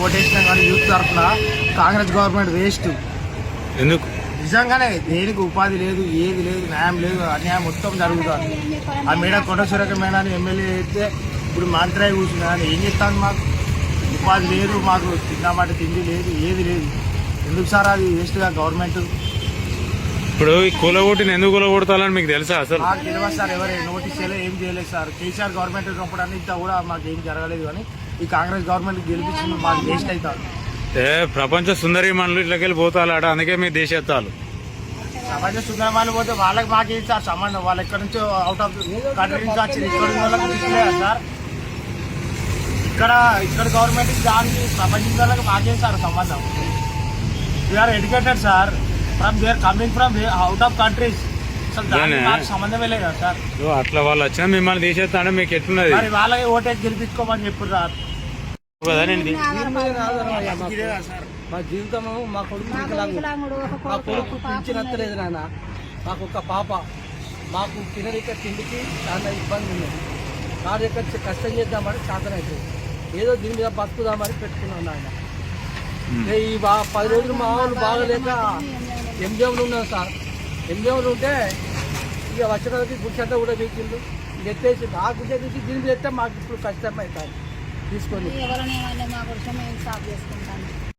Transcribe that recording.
ఓటేసినా కానీ యూత్ తరఫున Congress government waste. ఎందుకు? నిజంగానే దేనికి ఉపాధి లేదు, ఏది లేదు, న్యాయం లేదు, అన్యాయం మొత్తం జరుగుతుంది. ఆ మేడ కొండ సురేఖ మేడాన్ని ఎమ్మెల్యే అయితే ఇప్పుడు మంత్రి కూర్చున్నా కానీ ఏం చేస్తాను? మాకు ఉపాధి లేదు, మాకు తిన్నామాట తిండి లేదు, ఏది లేదు. ఎందుకు సార్ అది వేస్ట్గా గవర్నమెంట్? ఇప్పుడు ఈ కూలగొట్టిని ఎందుకు కూలగొడతాలని మీకు తెలుసా? అసలు మాకు తెలియదు సార్, ఎవరు నోటీస్ చేయలేదు, ఏం చేయలేదు సార్. కేసీఆర్ గవర్నమెంట్ ఉన్నప్పుడు అంతా కూడా మాకు ఏం జరగలేదు. కానీ ఈ కాంగ్రెస్ గవర్నమెంట్ గెలిపించింది మాకు వేస్ట్ అవుతారు. ప్రపంచ సుందరి మనులు ఇట్లకెళ్ళి పోతాలాడ, అందుకే మీ దేశెత్తాలు ప్రపంచ సుందరమాలు పోతే వాళ్ళకి మాకేం సార్ సంబంధం? వాళ్ళు ఎక్కడి నుంచో అవుట్ ఆఫ్ కంట్రీ నుంచి వచ్చింది, ఇక్కడ ఉన్న వాళ్ళకి తీసుకులేదా సార్? ఇక్కడ గవర్నమెంట్ దానికి ప్రపంచ వాళ్ళకి మాకేం సార్ సంబంధం? We are educated sir, from they are coming from out of countries. అసలు దానికి మాకు సంబంధమే లేదు కదా సార్. అట్లా వాళ్ళు వచ్చినా మిమ్మల్ని తీసేస్తా అంటే మీకు ఎట్లున్నది? మరి వాళ్ళకి ఓటేసి గెలిపించుకోమని చెప్పారు సార్. మా జీవితము మా కొడుకు మా కొడుకు పింఛనత్తలేదు నాన్న. మాకు ఒక పాప, మాకు తినరిక తిండికి చాలా ఇబ్బంది ఉన్నది. కార్యకర్త కష్టం చేద్దామని చేతనైతుంది, ఏదో దీని మీద బతుకుదామని పెట్టుకున్నాం నాన్న. ఈ 10 రోజులు మా వాళ్ళు బాగలేక ఎంజంలో ఉన్నాం సార్. ఎంజంలో ఉంటే ఇక వచ్చడానికి గుడ్చంతా కూడా వీకిండు ఎత్తేసి ఆ గుడ్డ తీసి దీని మీద ఎత్తే మాకు ఇప్పుడు కష్టం అవుతుంది తీసుకొని. ఎవరైనా మా కోసం మేము సాగు చేసుకుంటాను.